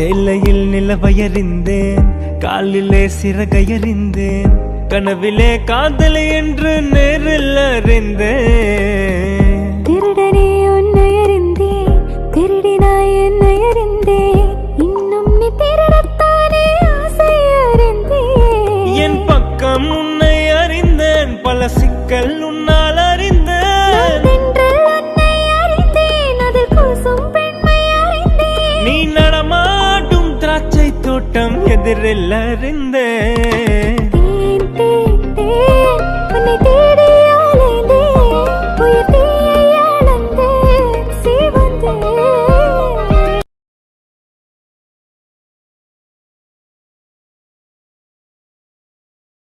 வேலையில் நிலவயறிந்தேன், காலிலே சிறகையறிந்தேன், கனவிலே காதலை என்று நேரில் அறிந்தேன். திருடனே உன்னை அறிந்தேன், திருடினாய் என்னை அறிந்தேன், இன்னும் நீ திருடத்தானே ஆசை அறிந்தேன். என் பக்கம் உன்னை அறிந்தேன், பல சிக்கல் உன்னால் அறிந்தேன். உன்னை அறிந்தேன், அதில் கூசும் பெண்மை அறிந்தேன். நீ நடமாடும் திராட்சை தோட்டம் எதிரில் அறிந்தேன்.